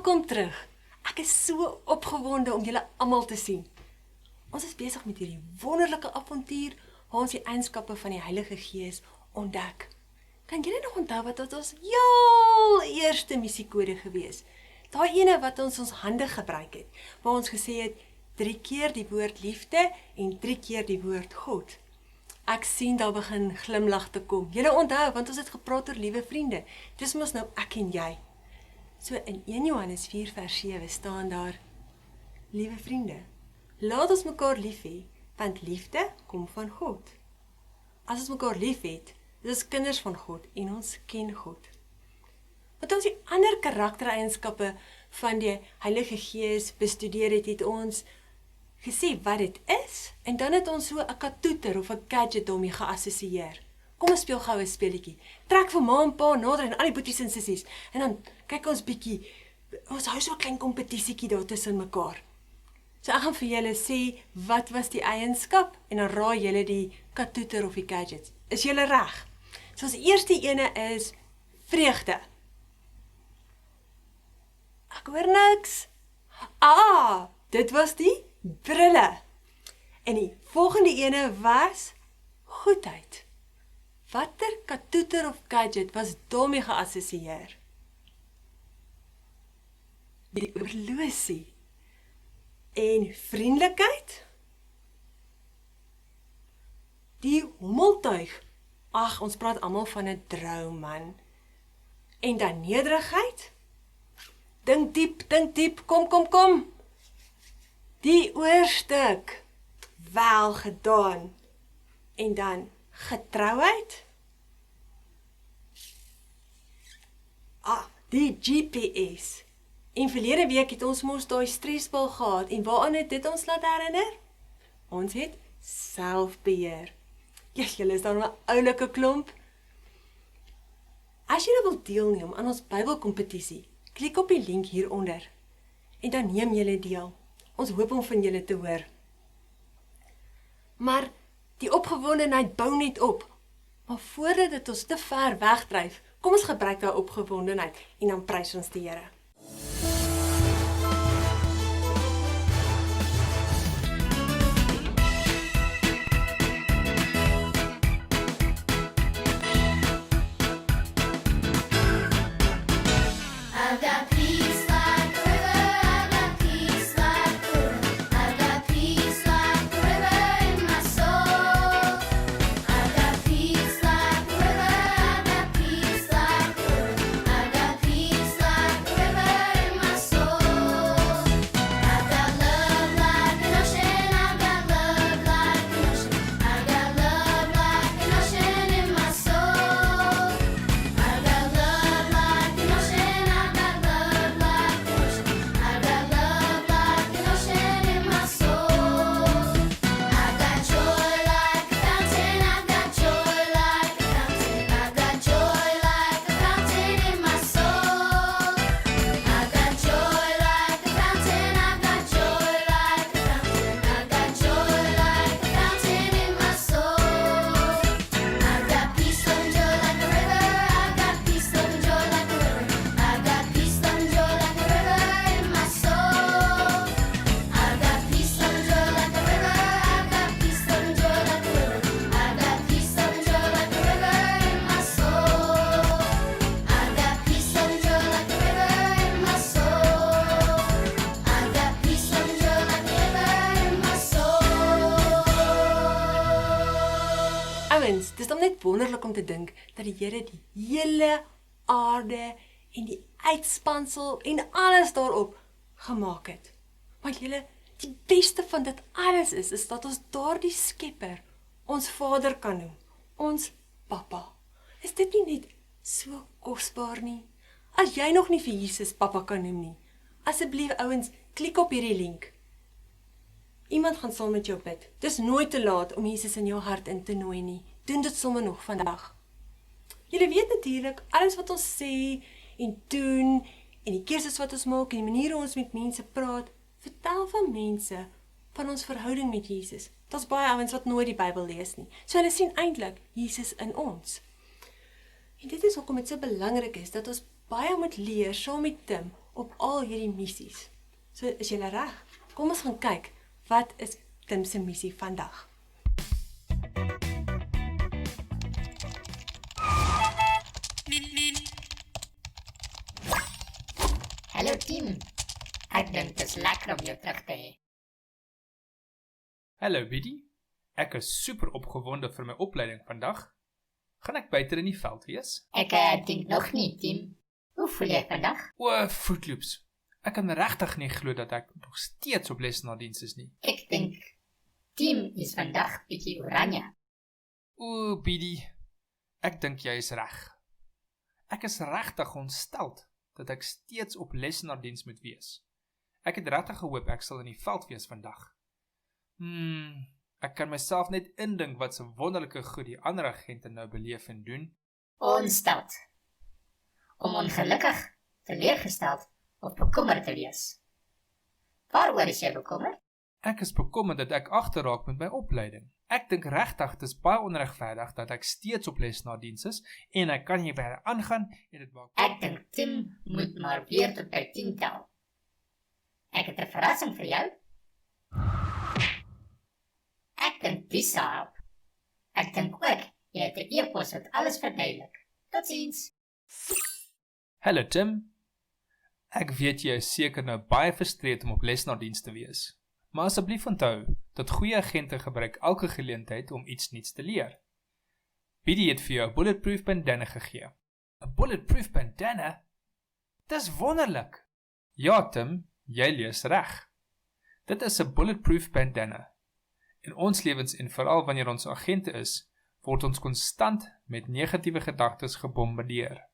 Welkom terug. Ek is so opgewonde om julle almal te sien. Ons is besig met hierdie wonderlike avontuur waar ons die eienskappe van die Heilige Gees ontdek. Kan julle nog onthou wat ons heel eerste musiekode gewees? Daai ene wat ons hande gebruik het, waar ons gesê het 3 keer die woord liefde en 3 keer die woord God. Ek sien daar begin glimlag te kom. Julle onthou, want ons het gepraat oor liewe vriende. Dis mos nou ek en jy. So in 1 Johannes 4 vers 7 staan daar, liewe vriende, laat ons mekaar lief hê, want liefde kom van God. As ons mekaar lief het, is ons kinders van God en ons ken God. Wat ons die ander karaktereienskappe van die Heilige Gees bestudeer het, het ons gesê wat dit is, en dan het ons so 'n katoeter of 'n gadget daarmee geassosieer. Kom ons speel gou 'n speletjie. Trek vir ma en pa nader en al die boeties en sissies, en dan kyk ons bietjie, ons hou so 'n klein kompetisietjie daar tussen mekaar. So ek gaan vir julle sê, wat was die eienskap, en dan raai julle die katoeter of die gadgets. Is julle reg? So ons eerste ene is vreugde. Ek hoor niks. Dit was die brille. En die volgende ene was goedheid. Watter katoeter of gadget was daarmee geassosieer? Die horlosie. En vriendelikheid? Die hommeltuig. Ag, ons praat almal van 'n droom, man. En dan nederigheid? Dink diep, kom. Die oorstuk. Wel gedaan. En dan getrouheid? Die GPS. En verlede week het ons mos daai stresbal gehad, en waaraan het dit ons laat herinner? Ons het selfbeheer. Julle is dan 'n oulike klomp. As julle wil deelneem aan ons Bybelkompetisie, klik op die link hieronder, en dan neem julle deel. Ons hoop om van julle te hoor. Maar die opgewondenheid bou net op. Maar voordat dit ons te ver wegdryf, kom ons gebruik daai opgewondenheid en dan prys ons die Here. Dis dan net wonderlik om te dink dat die Here die hele aarde en die uitspansel en alles daarop gemaak het. Maar julle, die beste van dit alles is dat ons daardie Skepper ons Vader kan noem, ons Pappa. Is dit nie net so kosbaar nie? As jy nog nie vir Jesus Pappa kan noem nie, asseblief ouens, klik op hierdie link. Iemand gaan saam met jou bid. Dis nooit te laat om Jesus in jou hart in te nooi nie. Doen dit sommer nog vandag. Julle weet natuurlik, alles wat ons sê en doen, en die keuses wat ons maak, en die manier hoe ons met mense praat, vertel van mense van ons verhouding met Jesus. Daar's baie ouens wat nooit die Bybel lees nie. So hulle sien eintlik Jesus in ons. En dit is hoekom dit so belangrik is, dat ons baie moet leer saam met Tim, op al hierdie missies. So, is julle reg? Kom ons gaan kyk, wat is Tim se missie vandag? Hallo Tim, ek dink dit is lekker om jou terug te hê. Hallo Biddy, ek is super opgewonde vir my opleiding vandag. Gaan ek buite in die veld wees? Ek dink nog nie, Tim. Hoe voel jy vandag? O, Fruit Loops. Ek kan regtig nie glo dat ek nog steeds op lesenaardiens is nie. Ek dink Tim is vandag bietjie oranje. O, Biddy, ek dink jy is reg. Ek is regtig ontsteld dat ek steeds op lesenaardiens moet wees. Ek het regtig gehoop ek sal in die veld wees vandag. Ek kan myself net indink wat so wonderlike goed die ander agente nou beleef en doen. Ontsteld. Om ongelukkig, teleurgesteld of bekommerd te wees. Waaroor is jy bekommerd? Ek is bekommerd dat ek agterraak met my opleiding. Ek dink regtig dit is baie onregverdig dat ek steeds op lesenaardiens is en ek kan nie verder aangaan en dit maak. Ek dink Tim moet maar weer tot by 10 tel. Ek het 'n verrassing vir jou. Ek dink dis sal help. Ek dink ook jy het 'n e-pos wat alles verduidelik. Totsiens. Hallo Tim. Ek weet jy is seker nou baie frustreerd om op lesenaardiens te wees. Maar asseblief onthou dat goeie agente gebruik elke geleentheid om iets nuuts te leer. Biddy het vir jou 'n bulletproof bandana gegee. 'n Bulletproof bandana? Dis wonderlik. Ja Tim, jy lees reg. Dit is 'n bulletproof bandana. In ons lewens en veral wanneer ons agente is, word ons konstant met negatiewe gedagtes gebombardeer.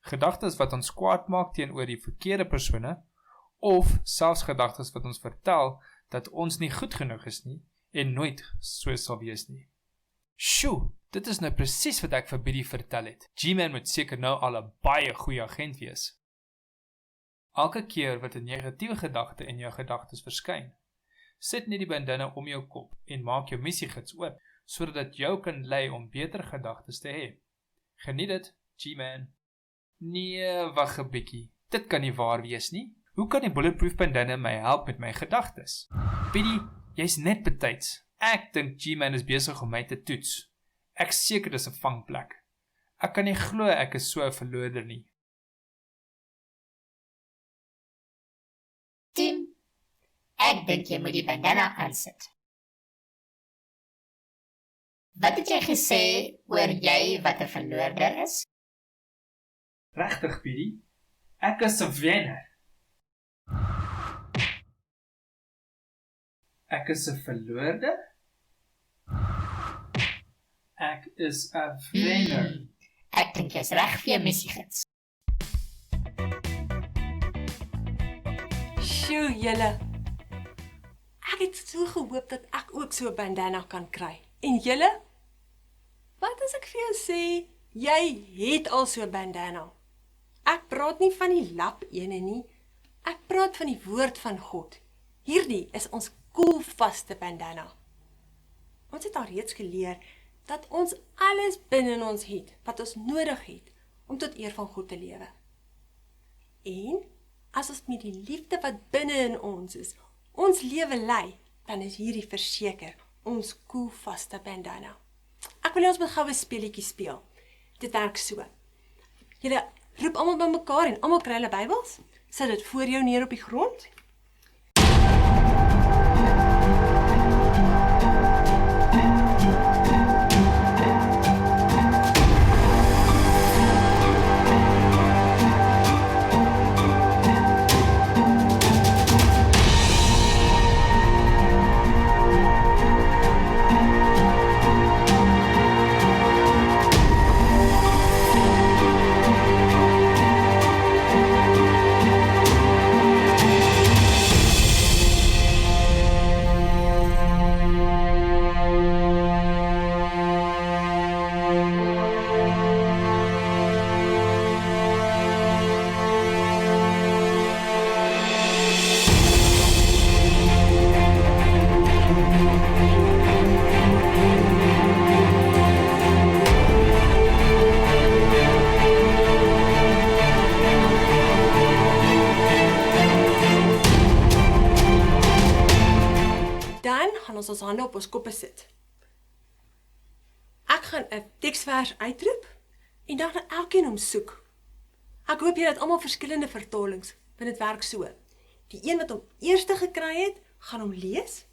Gedagtes wat ons kwaad maak teenoor die verkeerde persone, of selfs gedagtes wat ons vertel dat ons nie goed genoeg is nie, en nooit so sal wees nie. Sjoe, dit is nou presies wat ek vir Biddy vertel het. G-Man moet seker nou al 'n baie goeie agent wees. Elke keer wat 'n negatiewe gedagte in jou gedagtes verskyn, sit net die bandana om jou kop en maak jou missiegids oop, sodat dit jou kan lei om beter gedagtes te hê. Geniet dit, G-Man. Nee, wag 'n bietjie. Dit kan nie waar wees nie. Hoe kan die bulletproof bandana my help met my gedagtes? Biddy, jy's net betyds. Ek dink G-Man is besig om my te toets. Ek seker dis 'n vangplek. Ek kan nie glo ek is so 'n verloorder nie. Tim, ek dink jy moet die bandana aansit. Wat het jy gesê oor jy wat 'n verloorder is? Regtig, Biddy? Ek is 'n wenner. Ek is 'n verloorder? Ek is 'n wenner. Ek dink jy's reg vir jou missiegids. Sjoe, julle. Ek het so gehoop dat ek ook so 'n bandana kan kry. En julle? Wat as ek vir jou sê, jy het al so 'n bandana? Ek praat nie van die lap ene nie. Ek praat van die woord van God. Hierdie is ons koelvaste bandana. Ons het al reeds geleer dat ons alles binne ons het wat ons nodig het om tot eer van God te lewe. En as ons met die liefde wat binne in ons is, ons lewe lei, dan is hierdie verseker ons koelvaste bandana. Ek wil ons met goue speletjie speel. Dit werk so. Julle roep almal bymekaar en almal kry hulle Bybels. Sit dit voor jou neer op die grond. Dan gaan ons hande op ons koppe sit. Ek gaan 'n teksvers uitroep en dan gaan elkeen hom soek. Ek hoop julle het almal verskillende vertalings, want dit werk so. Die een wat hom eerste gekry het, gaan hom lees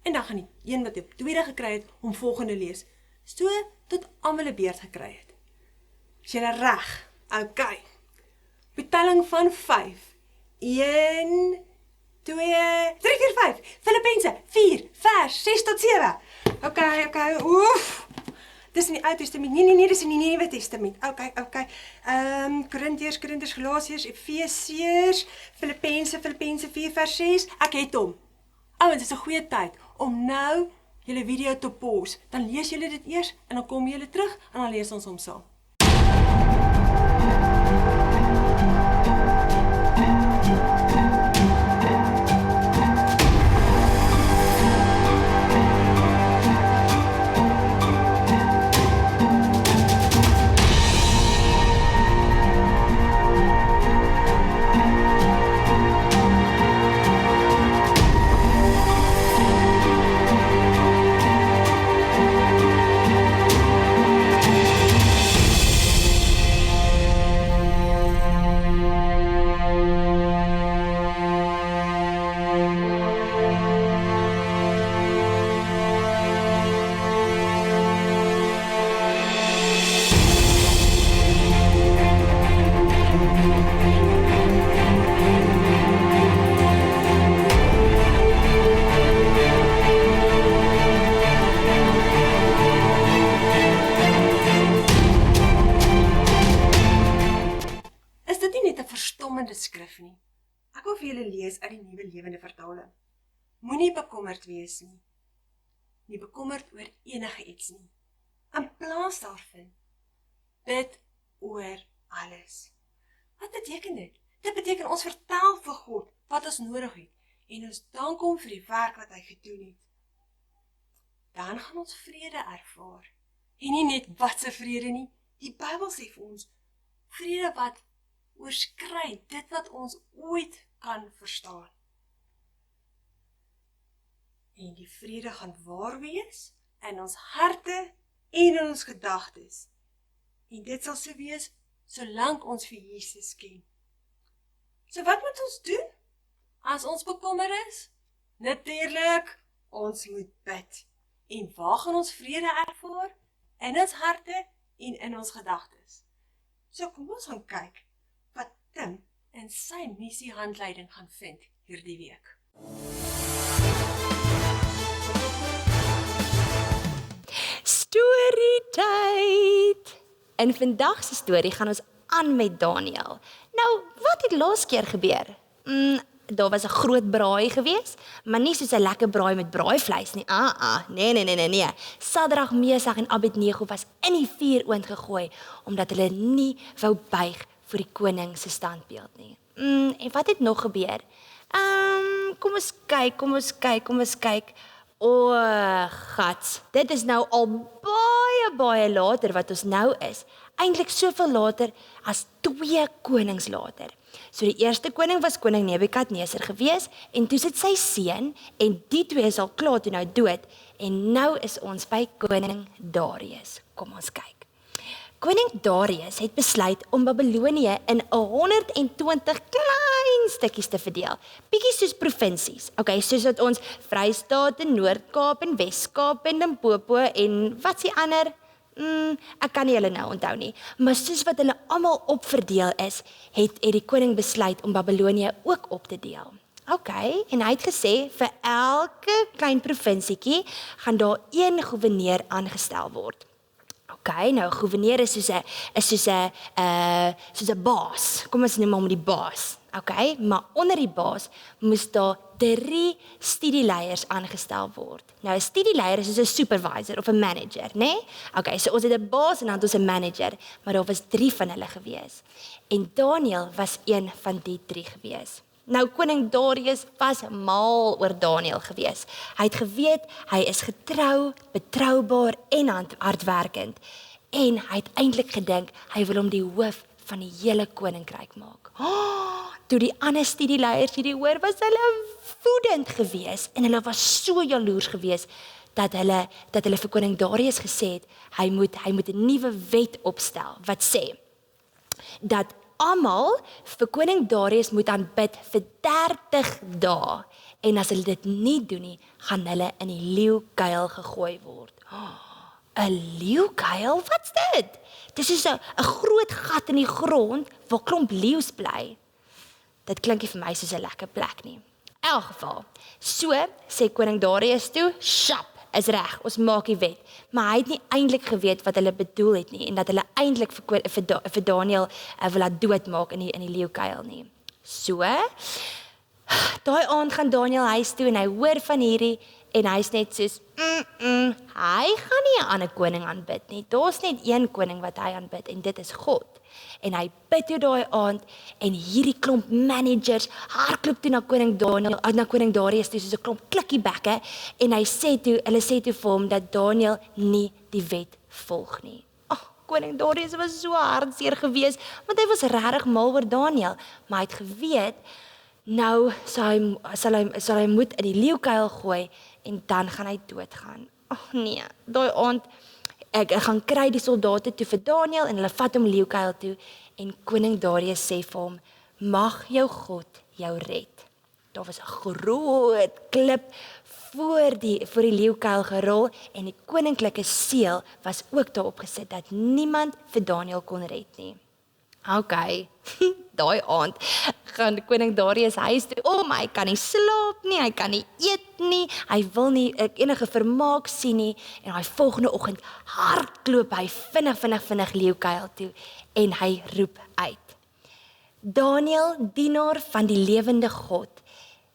en dan gaan die een wat hom tweede gekry het, hom volgende lees. So tot almal 'n beurt gekry het. Is julle reg? OK. Betelling van 5. 1 2 3 4 5. Filippense 4 vers 6 tot 7. OK. Oef. Dis in die Ou Testament. Nee, dis in die Nuwe Testament. OK. Korintiërs, Galasiërs, Efesiërs, Filippense 4 vers 6. Ek het hom. Ouens, dis 'n goeie tyd om nou julle video te pause. Dan lees julle dit eers en dan kom julle terug en dan lees ons hom saam. Skrif nie. Ek wil vir julle lees uit die Nuwe Lewende Vertaling. Moenie bekommerd wees nie. Nie bekommerd oor enige iets nie. In plaas daarvan, bid oor alles. Wat beteken dit? Dit beteken ons vertel vir God wat ons nodig het en ons dank hom vir die werk wat hy gedoen het. Dan gaan ons vrede ervaar. En nie net wat se vrede nie. Die Bybel sê vir ons, vrede wat oorskry dit wat ons ooit kan verstaan. En die vrede gaan waar wees in ons harte en in ons gedagtes. En dit sal so wees solank ons vir Jesus ken. So wat moet ons doen as ons bekommer is? Natuurlik, ons moet bid. En waar gaan ons vrede ervaar? In ons harte en in ons gedagtes. So kom ons gaan kyk wat Tim in sy missiehandleiding gaan vind hierdie week. Storytyd! In vandag se storie gaan ons aan met Daniel. Nou, wat het laas keer gebeur? Daar was 'n groot braai gewees, maar nie soos 'n lekker braai met braaivleis nie. Nee. Sadrag, Mesach en Abednego was in die vuuroond gegooi, omdat hulle nie wou buig vir die koning se standbeeld nie. En wat het nog gebeur? Kom ons kyk. O, gats, dit is nou al baie later wat ons nou is. Eintlik soveel later as 2 konings later. So die eerste koning was koning Nebukadneser gewees, en toe sit sy seun, en die 2 is al klaar toe nou dood, en nou is ons by koning Darius. Kom ons kyk. Koning Darius het besluit om Babylonië in 120 klein stukkies te verdeel. Bietjie soos provinsies. Okay, soos dat ons Vrystaat en Noord-Kaap en Wes-Kaap en Limpopo en wat s'ie ander? Ek kan nie hulle nou onthou nie. Maar soos wat hulle almal opverdeel is, het die koning besluit om Babylonië ook op te deel. Okay, en hy het gesê vir elke klein provinsietjie gaan daar 1 goewerneur aangestel word. Okay, nou goewerneur is soos 'n baas. Kom ons neem hom die baas. Okay, maar onder die baas moes daar 3 studieleiers aangestel word. Nou 'n studieleier is soos 'n supervisor of 'n manager, né? Nee? Okay, so ons het 'n baas en dan het ons 'n manager, maar daar was 3 van hulle gewees. En Daniel was een van die 3 gewees. Nou koning Darius was mal oor Daniel gewees. Hy het geweet hy is getrou, betroubaar en hardwerkend. En hy het eintlik gedink hy wil hom die hoof van die hele koninkryk maak. Toe die ander studieleiers hierdie hoor, was hulle woedend gewees en hulle was so jaloers gewees dat hulle vir koning Darius gesê het, hy moet 'n nuwe wet opstel wat sê dat almal vir koning Darius moet aanbid vir 30 dae en as hulle dit nie doen nie, gaan hulle in die leeukuil gegooi word. 'n leeukuil? Wat's dit? Dis is 'n groot gat in die grond waar klomp leeu's bly. Dit klink nie vir my soos 'n lekker plek nie. In elk geval, so sê koning Darius toe, "Sjap, is reg, ons maak die wet." Maar hy het nie eintlik geweet wat hulle bedoel het nie en dat hulle eintlik vir Daniël wil laat doodmaak in die leeukuil nie. So, daai aand gaan Daniël huis toe en hy hoor van hierdie en hy's net soos, hy gaan nie 'n ander koning aanbid nie. Daar's net een koning wat hy aanbid en dit is God. En hy bid toe daai aand en hierdie klomp managers hardloop toe na koning Darius toe soos 'n klomp klikkiebekkie en hulle sê toe vir hom dat Daniël nie die wet volg nie. Koning Darius was so hartseer geweest want hy was regtig mal oor Daniël, maar hy het geweet nou sal hy moet in die leeukuil gooi en dan gaan hy doodgaan. Nee, daai aand ek gaan kry die soldate toe vir Daniël en hulle vat hom leeukuil toe en koning Darius sê vir hom, mag jou God jou red. Daar was 'n groot klip voor die leeukuil gerol en die koninklike seël was ook daarop gesit dat niemand vir Daniël kon red nie. Okay, daai aand gaan koning Darius huis toe. Hy kan nie slaap nie, hy kan nie eet nie, hy wil nie enige vermaak sien nie en hy volgende oggend hardloop hy vinnig leeukuil toe en hy roep uit. Daniël, dienaar van die lewende God,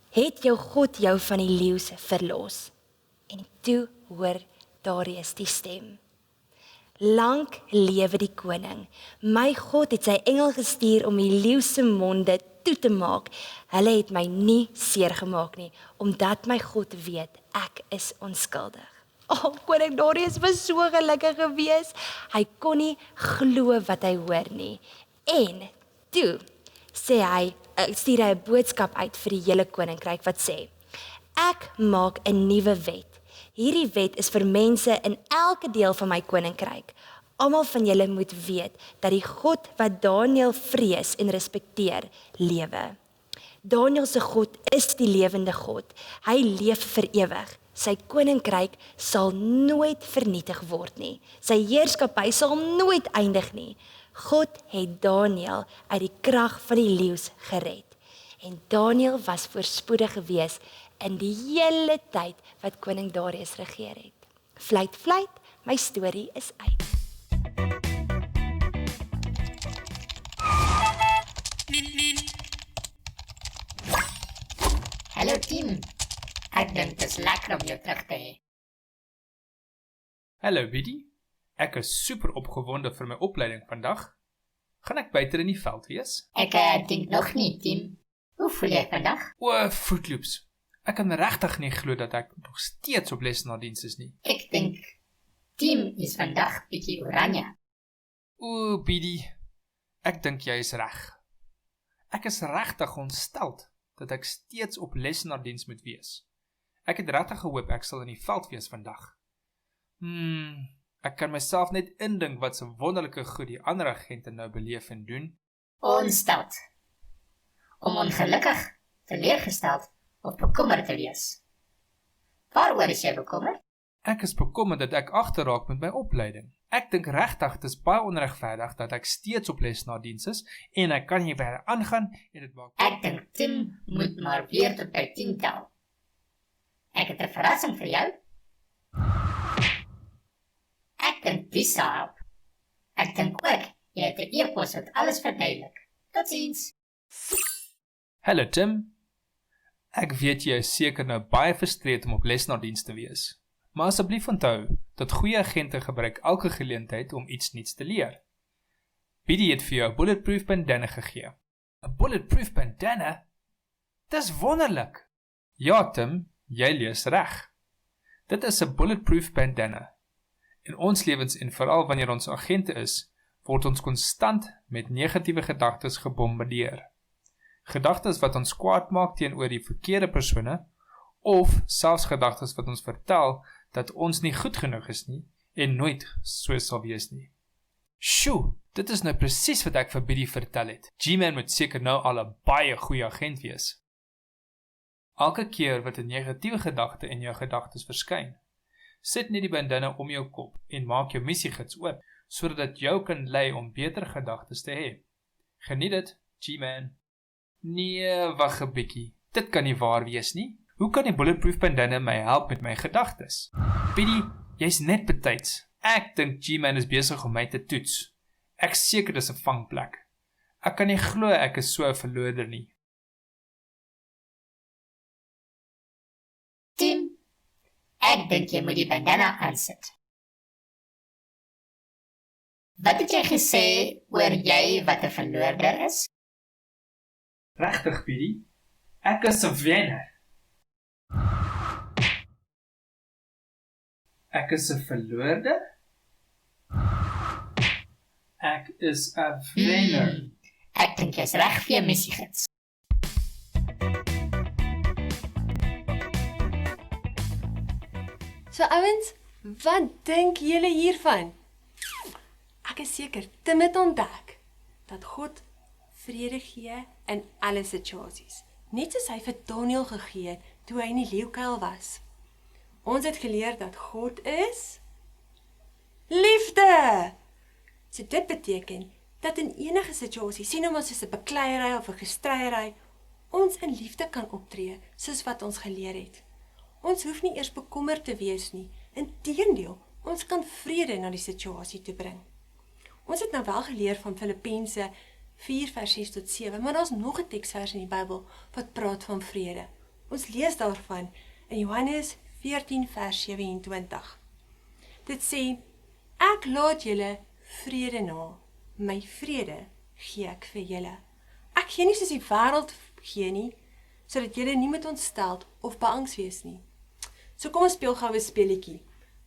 het jou God jou van die leeu's verlos. En toe hoor Darius die stem. Lank lewe die koning. My God het sy engel gestuur om die leeu se monde toe te maak. Hulle het my nie seer gemaak nie, omdat my God weet, ek is onskuldig. Koning Darius was so gelukkig geweest. Hy kon nie glo wat hy hoor nie. En toe stuur hy 'n boodskap uit vir die hele koninkryk wat sê, ek maak 'n nuwe wet. Hierdie wet is vir mense in elke deel van my koninkryk. Almal van julle moet weet dat die God wat Daniël vrees en respekteer, lewe. Daniël se God is die lewende God. Hy leef vir ewig. Sy koninkryk sal nooit vernietig word nie. Sy heerskappy sal nooit eindig nie. God het Daniël uit die krag van die leeu's gered. En Daniël was voorspoedig geweest in die hele tyd wat koning Darius regeer het. Fluit, my storie is uit. Hallo team, ek dink dit is lekker om jou terug te hê. Hallo Biddy, ek is super opgewonde vir my opleiding vandag. Gaan ek buite in die veld wees? Ek dink nog nie, team. Hoe voel jy vandag? Fruit Loops. Ek kan regtig nie glo dat ek nog steeds op lesenaardiens is nie. Ek dink team is vandag bietjie oranje. Biddy, ek dink jy is reg. Ek is regtig ontsteld dat ek steeds op lesenaardiens moet wees. Ek het regtig gehoop ek sal in die veld wees vandag. Ek kan myself net indink wat so wonderlike goed die ander agente nou beleef en doen. Ontsteld. Om ongelukkig, teleurgesteld of bekommerd te wees. Waaroor is jy bekommerd? Ek is bekommerd dat ek agterraak met my opleiding. Ek dink regtig dit is baie onregverdig dat ek steeds op lesenaardiens is en ek kan nie verder aangaan en dit maak. Ek dink Tim moet maar weer tot by 10 tel. Ek het 'n verrassing vir jou. Ek dink dis help. Ek dink ook jy het 'n e-pos wat alles verduidelik. Totsiens. Hallo Tim. Ek weet jy is seker nou baie frustreerd om op lesenaardiens te wees. Maar asseblief onthou dat goeie agente gebruik elke geleentheid om iets nuuts te leer. Biddy het vir jou 'n bulletproof bandana gegee. 'n Bulletproof bandana? Dis wonderlik. Ja Tim, jy lees reg. Dit is 'n bulletproof bandana. In ons lewens en veral wanneer ons agente is, word ons konstant met negatiewe gedagtes gebombardeer. Gedagtes wat ons kwaad maak teenoor die verkeerde persone, of selfs gedagtes wat ons vertel dat ons nie goed genoeg is nie en nooit so sal wees nie. Sjoe, dit is nou presies wat ek vir Biddy vertel het. G-Man moet seker nou al 'n baie goeie agent wees. Elke keer wat 'n negatiewe gedagte in jou gedagtes verskyn, sit net die bandana om jou kop en maak jou missiegids oop, sodat dit jou kan lei om beter gedagtes te hê. Geniet dit, G-Man. Nee, wag 'n bietjie. Dit kan nie waar wees nie. Hoe kan die bulletproof bandana my help met my gedagtes? Biddy, jy's net betyds. Ek dink G-Man is besig om my te toets. Ek seker dis 'n vangplek. Ek kan nie glo ek is so 'n verloder nie. Tim, ek dink jy moet die bandana aansit. Wat het jy gesê oor jy wat 'n verloorder is? Regtig, Biddy? Ek is 'n wenner. Ek is 'n verloorder? Ek is 'n wenner. Ek dink jy's reg vir jou missiegids. So ouens, wat dink julle hiervan? Ek is seker Tim het ontdek dat God vrede gee in alle situasies. Net soos hy vir Daniel gegee het toe hy in die leeukuil was. Ons het geleer dat God is liefde. So dit beteken dat in enige situasie, sien nou maar soos 'n bekleierery of 'n gestreierery, ons in liefde kan optree soos wat ons geleer het. Ons hoef nie eers bekommerd te wees nie. Inteendeel, ons kan vrede na die situasie toe bring. Ons het nou wel geleer van Filippense 4 vers 6 tot 7, maar daar's nog 'n teksvers in die Bybel wat praat van vrede. Ons lees daarvan in Johannes 14 vers 27. Dit sê, ek laat julle vrede na, my vrede gee ek vir julle. Ek gee nie soos die wêreld gee nie, sodat julle nie moet ontstel of beangs wees nie. So kom ons speel gou 'n speletjie.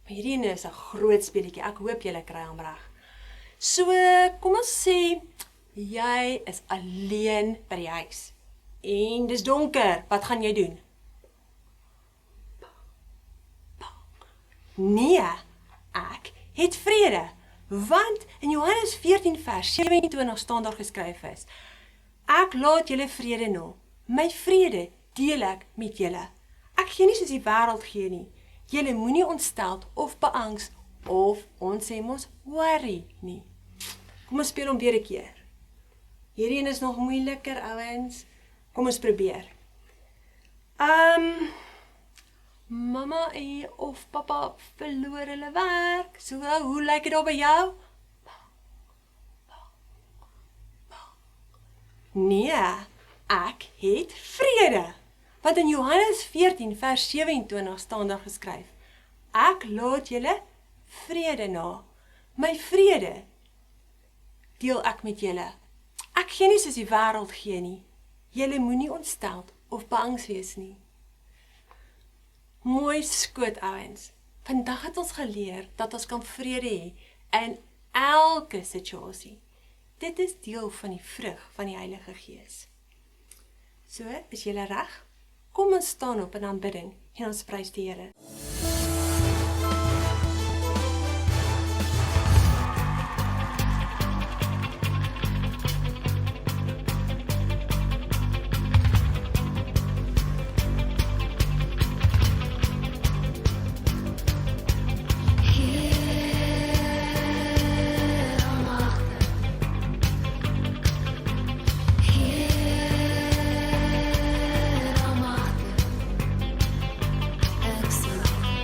Maar hierdie is 'n groot speletjie, ek hoop julle kry hom reg. So, kom ons sê, jy is alleen by die huis. En dis donker, wat gaan jy doen? Nee, ek het vrede. Want in Johannes 14 vers 27 staan daar geskryf is, ek laat julle vrede na, my vrede deel ek met julle. Ek gee nie soos die wêreld gee nie. Julle moenie ontstel of beangs of ons sê mos worry nie. Kom ons speel hom weer 'n keer. Hierdie een is nog moeiliker, ouens. Kom ons probeer. Mamma of papa verloor hulle werk. So, hoe lyk dit daar by jou? Nee, ek het vrede. Want in Johannes 14 vers 27 staan daar geskryf, ek laat julle vrede na, my vrede deel ek met julle. Ek gee nie soos die wêreld gee nie. Julle moenie ontstel of beangs wees nie. Mooi skoot, ouens. Vandag het ons geleer dat ons kan vrede hê in elke situasie. Dit is deel van die vrug van die Heilige Gees. So, is julle reg? Kom ons staan op in aanbidding en ons prys die Here. Excellent.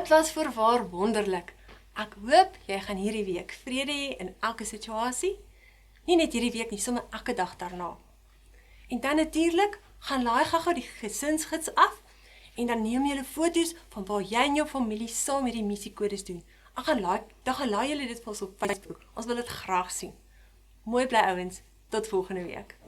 Dit was voorwaar wonderlik. Ek hoop jy gaan hierdie week vrede hê in elke situasie. Nie net hierdie week nie, sommer elke dag daarna. En dan natuurlik, gaan laai gou die gesinsgids af en dan neem julle foto's van waar jy en jou familie saam hierdie missiekodes doen. Dan gaan laai julle dit vir ons op Facebook. Ons wil dit graag sien. Mooi bly ouens, tot volgende week.